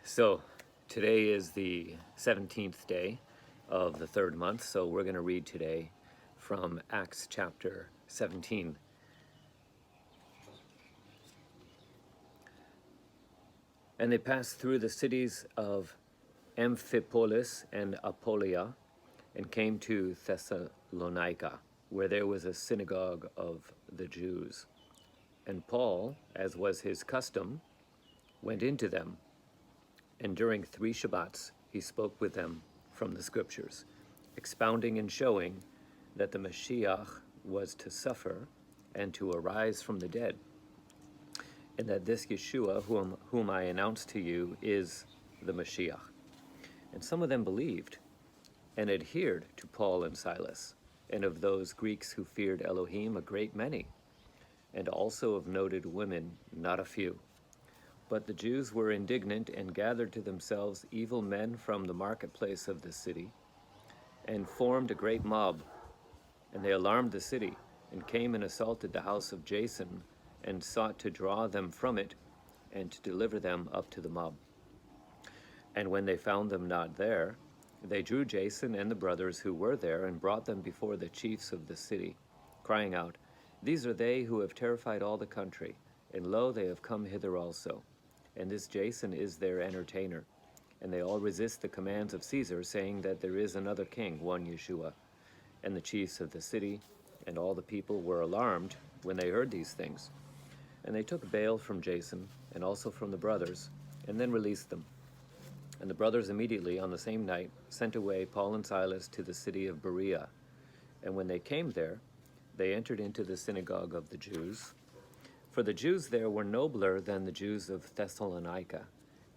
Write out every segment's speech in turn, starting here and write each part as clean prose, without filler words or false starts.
So today is the 17th day of the third month, so we're going to read today from Acts chapter 17. And they passed through the cities of Amphipolis and Apollonia and came to Thessalonica, where there was a synagogue of the Jews. And Paul, as was his custom, went into them, and during 3 Shabbats he spoke with them from the Scriptures, expounding and showing that the Mashiach was to suffer and to arise from the dead, and that this Yeshua, whom I announce to you, is the Mashiach. And some of them believed and adhered to Paul and Silas, and of those Greeks who feared Elohim a great many, and also of noted women not a few. But the Jews were indignant and gathered to themselves evil men from the marketplace of the city, and formed a great mob. And they alarmed the city, and came and assaulted the house of Jason, and sought to draw them from it, and to deliver them up to the mob. And when they found them not there, they drew Jason and the brothers who were there, and brought them before the chiefs of the city, crying out, These are they who have terrified all the country, and lo, they have come hither also. And this Jason is their entertainer. And they all resist the commands of Caesar, saying that there is another king, one Yeshua. And the chiefs of the city and all the people were alarmed when they heard these things. And they took bail from Jason, and also from the brothers, and then released them. And the brothers immediately, on the same night, sent away Paul and Silas to the city of Berea. And when they came there, they entered into the synagogue of the Jews. For the Jews there were nobler than the Jews of Thessalonica,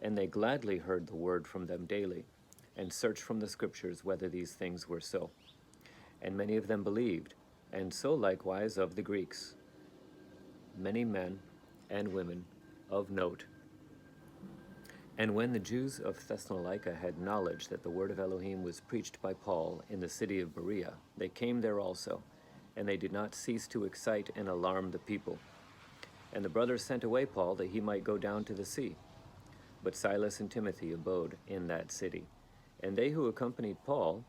and they gladly heard the word from them daily, and searched from the Scriptures whether these things were so. And many of them believed, and so likewise of the Greeks, many men and women of note. And when the Jews of Thessalonica had knowledge that the word of Elohim was preached by Paul in the city of Berea, they came there also, and they did not cease to excite and alarm the people. And the brothers sent away Paul that he might go down to the sea. But Silas and Timothy abode in that city. And they who accompanied Paul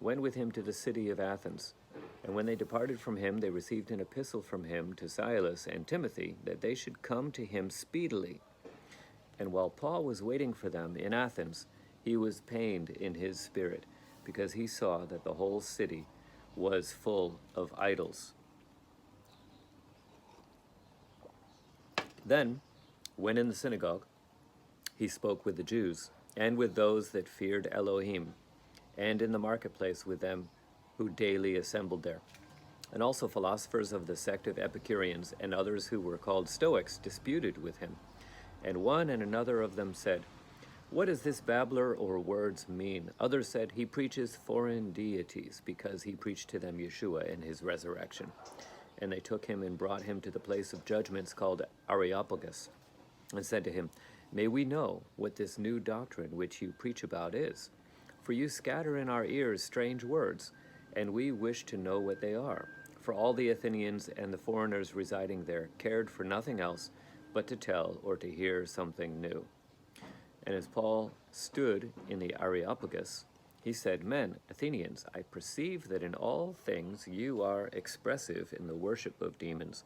went with him to the city of Athens. And when they departed from him, they received an epistle from him to Silas and Timothy, that they should come to him speedily. And while Paul was waiting for them in Athens, he was pained in his spirit, because he saw that the whole city was full of idols. Then, when in the synagogue, he spoke with the Jews, and with those that feared Elohim, and in the marketplace with them who daily assembled there. And also philosophers of the sect of Epicureans, and others who were called Stoics, disputed with him. And one and another of them said, What does this babbler or words mean? Others said, He preaches foreign deities, because he preached to them Yeshua and his resurrection. And they took him and brought him to the place of judgments called Areopagus, and said to him, May we know what this new doctrine which you preach about is? For you scatter in our ears strange words, and we wish to know what they are. For all the Athenians and the foreigners residing there cared for nothing else but to tell or to hear something new. And as Paul stood in the Areopagus, he said, Men, Athenians, I perceive that in all things you are expressive in the worship of demons.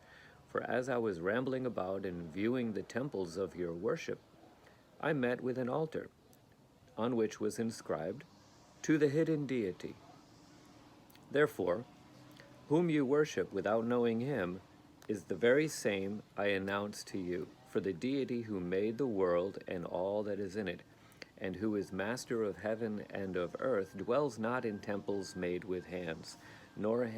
For as I was rambling about and viewing the temples of your worship, I met with an altar, on which was inscribed, To the hidden deity. Therefore, whom you worship without knowing him, is the very same I announce to you. For the deity who made the world and all that is in it, and who is master of heaven and of earth, dwells not in temples made with hands, nor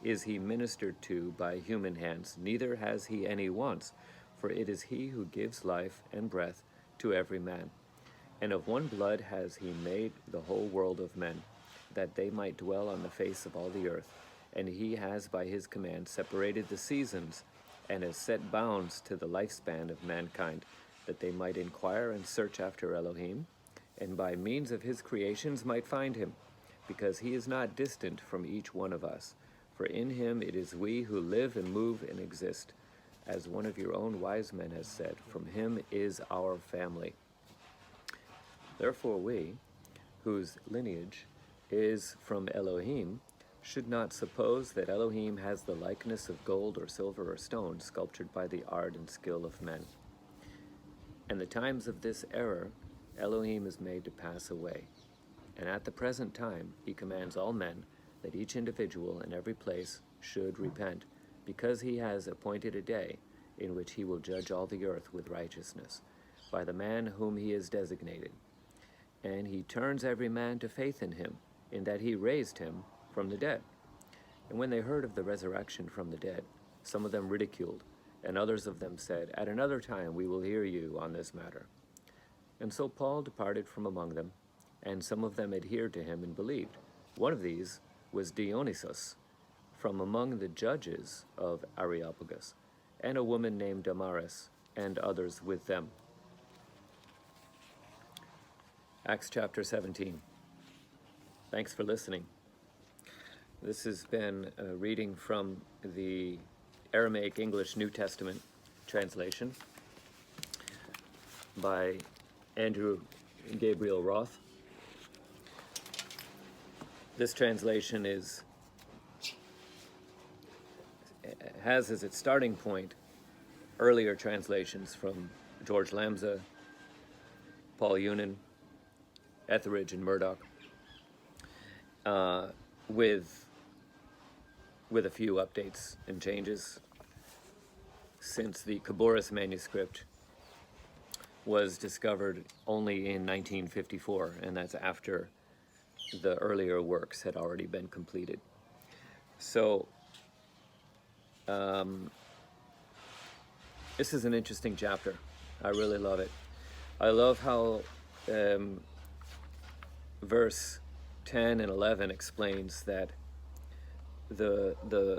is he ministered to by human hands, neither has he any wants, for it is he who gives life and breath to every man. And of one blood has he made the whole world of men, that they might dwell on the face of all the earth. And he has by his command separated the seasons, and has set bounds to the lifespan of mankind, that they might inquire and search after Elohim, and by means of his creations might find him, because he is not distant from each one of us. For in him it is we who live and move and exist. As one of your own wise men has said, from him is our family. Therefore we, whose lineage is from Elohim, should not suppose that Elohim has the likeness of gold or silver or stone sculptured by the art and skill of men. And the times of this error Elohim is made to pass away. And at the present time he commands all men that each individual in every place should repent, because he has appointed a day in which he will judge all the earth with righteousness, by the man whom he has designated. And he turns every man to faith in him, in that he raised him from the dead. And when they heard of the resurrection from the dead, some of them ridiculed, and others of them said, "At another time we will hear you on this matter." And so Paul departed from among them, and some of them adhered to him and believed. One of these was Dionysius, from among the judges of Areopagus, and a woman named Damaris, and others with them. Acts chapter 17. Thanks for listening. This has been a reading from the Aramaic English New Testament translation by Andrew Gabriel Roth. This translation has as its starting point earlier translations from George Lamza, Paul Eunan, Etheridge, and Murdoch, with a few updates and changes since the Kouboris manuscript was discovered only in 1954, and that's after the earlier works had already been completed. So this is an interesting chapter. I really love it. I love how verse 10 and 11 explains that the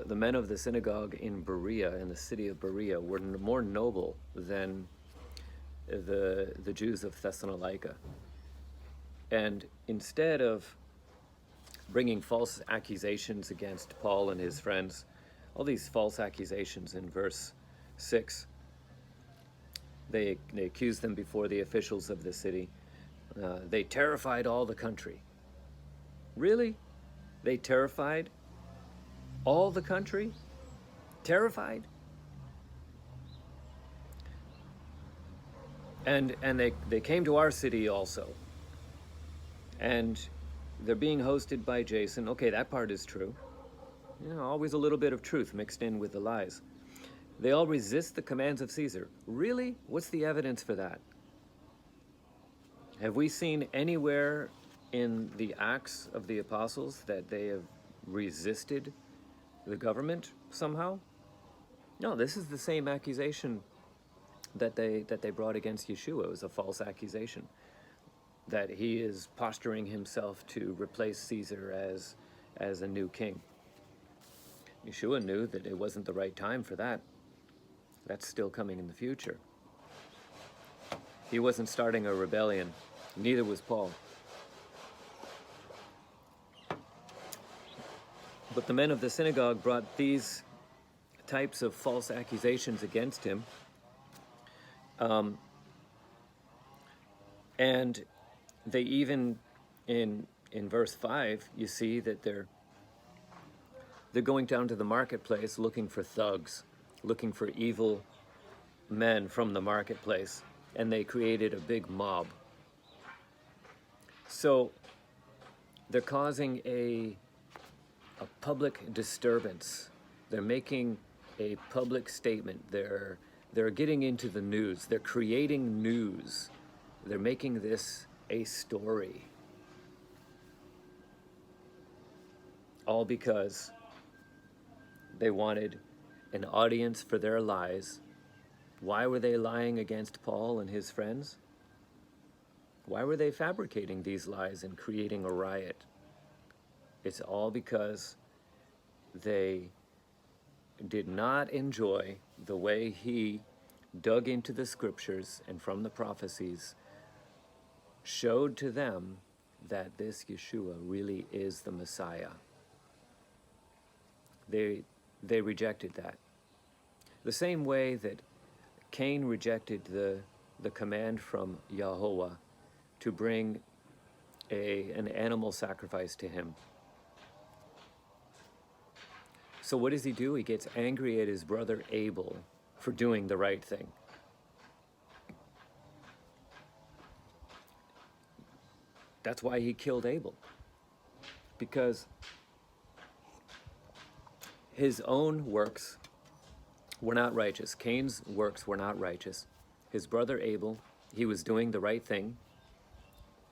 men of the synagogue in Berea, in the city of Berea, were more noble than the Jews of Thessalonica. And instead of bringing false accusations against Paul and his friends, all these false accusations in verse 6, they accused them before the officials of the city. They terrified all the country. Really? They terrified all the country? Terrified? And they came to our city also. And they're being hosted by Jason. Okay, that part is true. You know, always a little bit of truth mixed in with the lies. They all resist the commands of Caesar. Really? What's the evidence for that? Have we seen anywhere in the Acts of the Apostles that they have resisted the government somehow? No, this is the same accusation that they brought against Yeshua. It was a false accusation that he is posturing himself to replace Caesar as a new king. Yeshua knew that it wasn't the right time for that. That's still coming in the future. He wasn't starting a rebellion. Neither was Paul. But the men of the synagogue brought these types of false accusations against him. And they even, in verse 5, you see that they're going down to the marketplace looking for thugs, looking for evil men from the marketplace, and they created a big mob. So they're causing a public disturbance. They're making a public statement. They're getting into the news. They're creating news. They're making this a story. All because they wanted an audience for their lies. Why were they lying against Paul and his friends? Why were they fabricating these lies and creating a riot? It's all because they did not enjoy the way he dug into the scriptures and from the prophecies showed to them that this Yeshua really is the Messiah. They rejected that. The same way that Cain rejected the command from Yahweh to bring an animal sacrifice to him. So what does he do? He gets angry at his brother Abel for doing the right thing. That's why he killed Abel. Because his own works were not righteous. Cain's works were not righteous. His brother Abel, he was doing the right thing.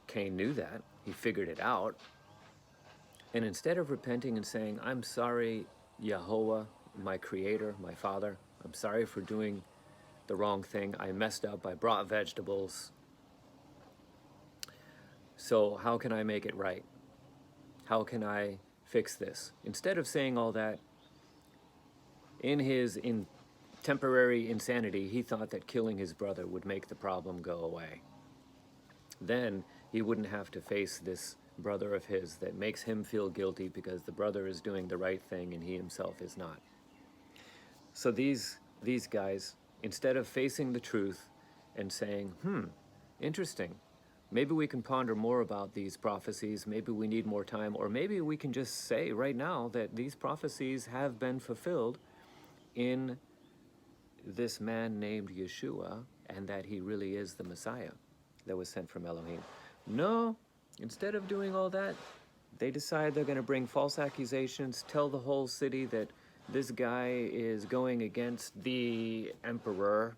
Cain knew that. He figured it out. And instead of repenting and saying, I'm sorry, Yahweh, my creator, my father, I'm sorry for doing the wrong thing. I messed up. I brought vegetables. So how can I make it right? How can I fix this? Instead of saying all that, in his temporary insanity, he thought that killing his brother would make the problem go away. Then he wouldn't have to face this brother of his that makes him feel guilty because the brother is doing the right thing and he himself is not. So these guys, instead of facing the truth and saying, interesting, maybe we can ponder more about these prophecies, maybe we need more time, or maybe we can just say right now that these prophecies have been fulfilled in this man named Yeshua, and that he really is the Messiah that was sent from Elohim. No, instead of doing all that, they decide they're going to bring false accusations, tell the whole city that this guy is going against the emperor,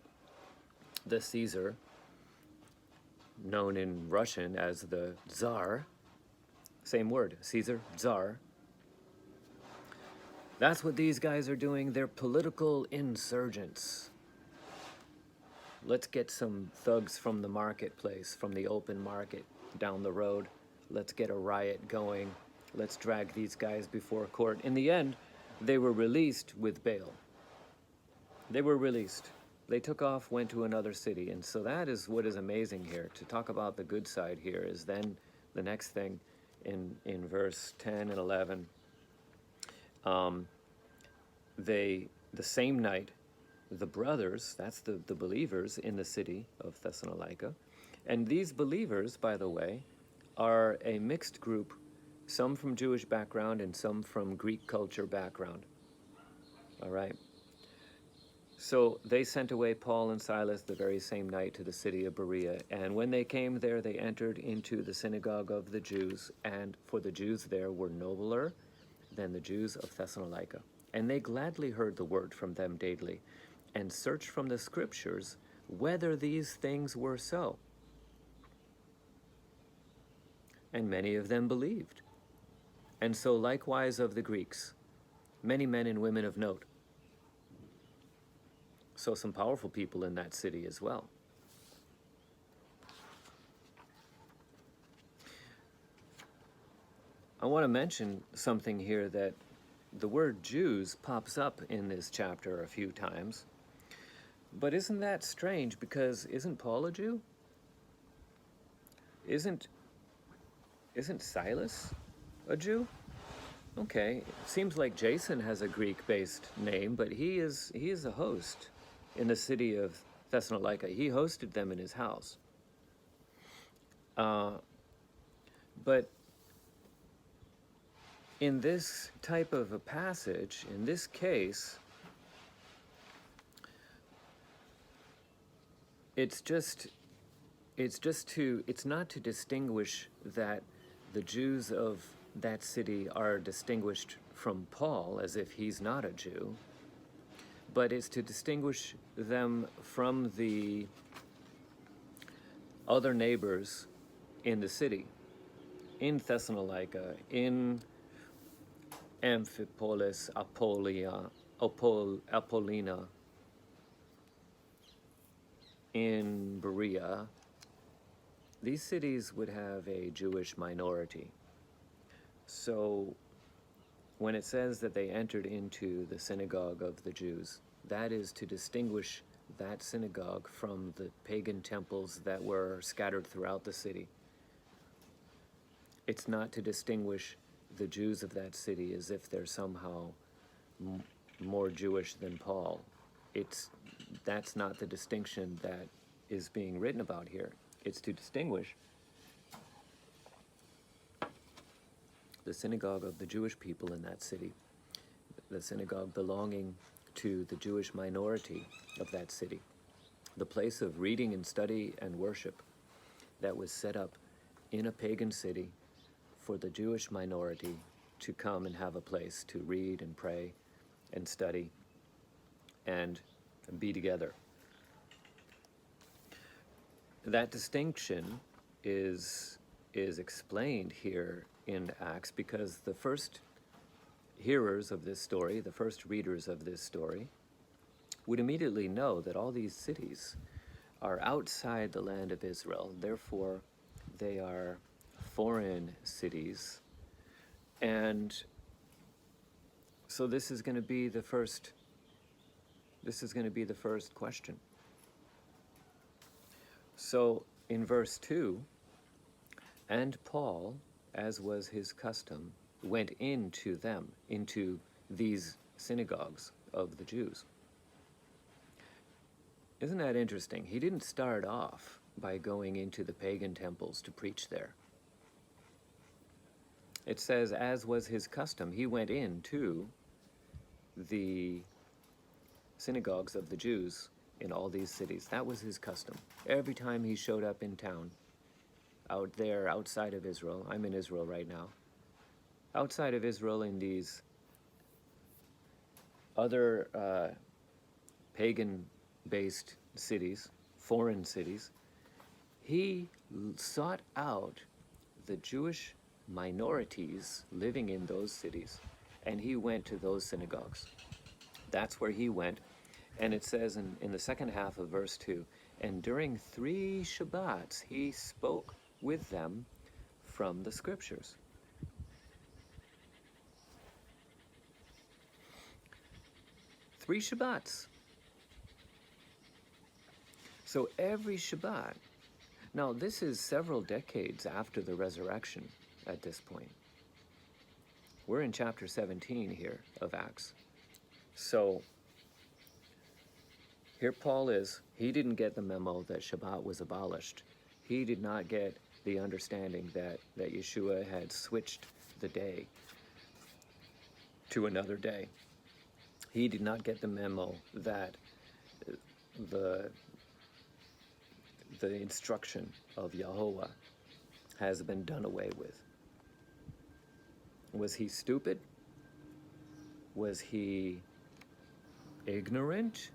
the Caesar, known in Russian as the Tsar. Same word, Caesar, Tsar. That's what these guys are doing. They're political insurgents. Let's get some thugs from the marketplace, from the open market down the road. Let's get a riot going. Let's drag these guys before court. In the end, they were released with bail. They were released. They took off, went to another city. And so that is what is amazing here. To talk about the good side here is then the next thing in verse 10 and 11. The same night, the brothers, that's the believers in the city of Thessalonica, and these believers, by the way, are a mixed group, some from Jewish background and some from Greek culture background. All right. So they sent away Paul and Silas the very same night to the city of Berea, and when they came there, they entered into the synagogue of the Jews, and for the Jews there were nobler than the Jews of Thessalonica. And they gladly heard the word from them daily, and searched from the scriptures whether these things were so. And many of them believed. And so likewise of the Greeks, many men and women of note. So some powerful people in that city as well. I want to mention something here, that the word Jews pops up in this chapter a few times. But isn't that strange? Because isn't Paul a Jew? Isn't Silas a Jew? Okay, it seems like Jason has a Greek-based name, but he is a host in the city of Thessalonica. He hosted them in his house. But in this type of a passage, in this case, it's not to distinguish that the Jews of that city are distinguished from Paul as if he's not a Jew, but it's to distinguish them from the other neighbors in the city, in Thessalonica, in Amphipolis, Apollina, in Berea. These cities would have a Jewish minority. So when it says that they entered into the synagogue of the Jews, that is to distinguish that synagogue from the pagan temples that were scattered throughout the city. It's not to distinguish the Jews of that city as if they're somehow more Jewish than Paul. That's not the distinction that is being written about here. It's to distinguish the synagogue of the Jewish people in that city, the synagogue belonging to the Jewish minority of that city, the place of reading and study and worship that was set up in a pagan city for the Jewish minority to come and have a place to read and pray and study and be together. That distinction is explained here in Acts because the first hearers of this story, the first readers of this story, would immediately know that all these cities are outside the land of Israel. Therefore, they are foreign cities. And so this is going to be the first question. So in verse 2, and Paul, as was his custom, went into these synagogues of the Jews. Isn't that interesting? He didn't start off by going into the pagan temples to preach there. It says, as was his custom, he went into the synagogues of the Jews in all these cities. That was his custom. Every time he showed up in town, out there, outside of Israel, I'm in Israel right now, outside of Israel in these other pagan-based cities, foreign cities, he sought out the Jewish minorities living in those cities, and he went to those synagogues. That's where he went. And it says in the second half of verse 2, and during 3 Shabbats he spoke with them from the scriptures. Three Shabbats. So every Shabbat. Now this is several decades after the resurrection at this point. We're in chapter 17 here of Acts. So here Paul is. He didn't get the memo that Shabbat was abolished. He did not get the understanding that Yeshua had switched the day to another day. He did not get the memo that the instruction of Yahuwah has been done away with. Was he stupid? Was he ignorant?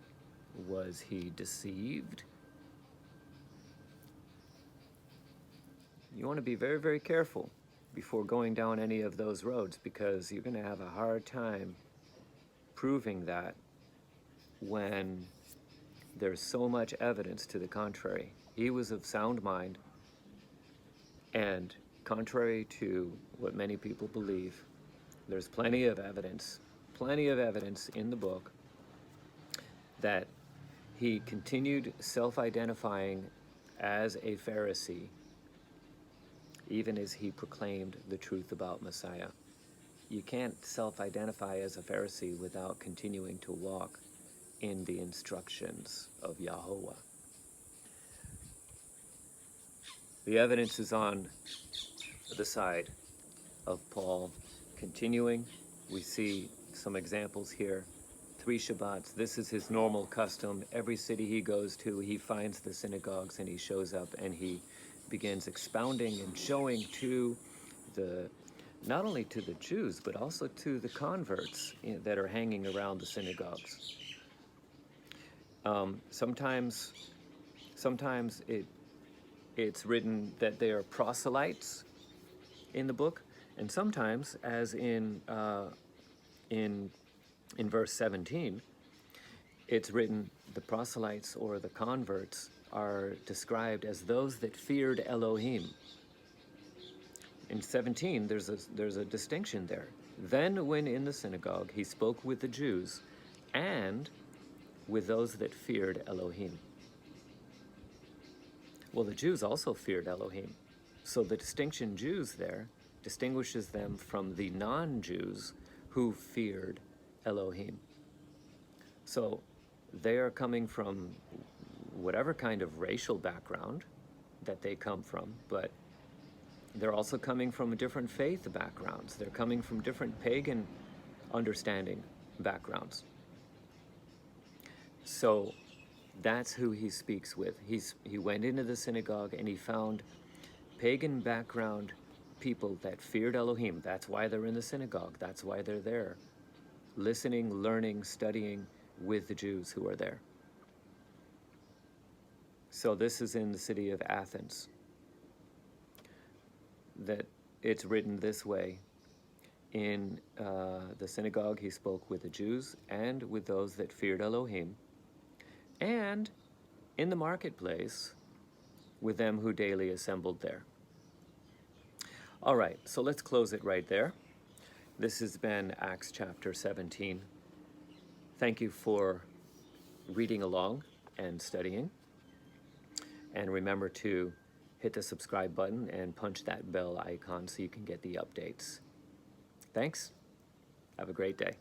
Was he deceived? You want to be very, very careful before going down any of those roads, because you're going to have a hard time proving that when there's so much evidence to the contrary. He was of sound mind, and contrary to what many people believe, there's plenty of evidence in the book that he continued self-identifying as a Pharisee even as he proclaimed the truth about Messiah. You can't self-identify as a Pharisee without continuing to walk in the instructions of Yahuwah. The evidence is on the side of Paul continuing. We see some examples here. 3 Shabbats. This is his normal custom. Every city he goes to, he finds the synagogues and he shows up and he begins expounding and showing to not only to the Jews, but also to the converts that are hanging around the synagogues. Sometimes it's written that they are proselytes in the book, and sometimes, as in verse 17, it's written the proselytes or the converts are described as those that feared Elohim. In 17, there's a distinction there. Then, when in the synagogue, he spoke with the Jews and with those that feared Elohim. Well, the Jews also feared Elohim. So the distinction Jews there distinguishes them from the non-Jews who feared Elohim. So they are coming from whatever kind of racial background that they come from, but They're also coming from different faith backgrounds. They're coming from different pagan understanding backgrounds. So that's who he speaks with. He went into the synagogue and he found pagan background people that feared Elohim. That's why they're in the synagogue. That's why they're there, listening, learning, studying with the Jews who are there. So this is in the city of Athens. That it's written this way. In the synagogue, he spoke with the Jews and with those that feared Elohim, and in the marketplace with them who daily assembled there. All right, so let's close it right there. This has been Acts chapter 17. Thank you for reading along and studying. And remember to hit the subscribe button and punch that bell icon so you can get the updates. Thanks. Have a great day.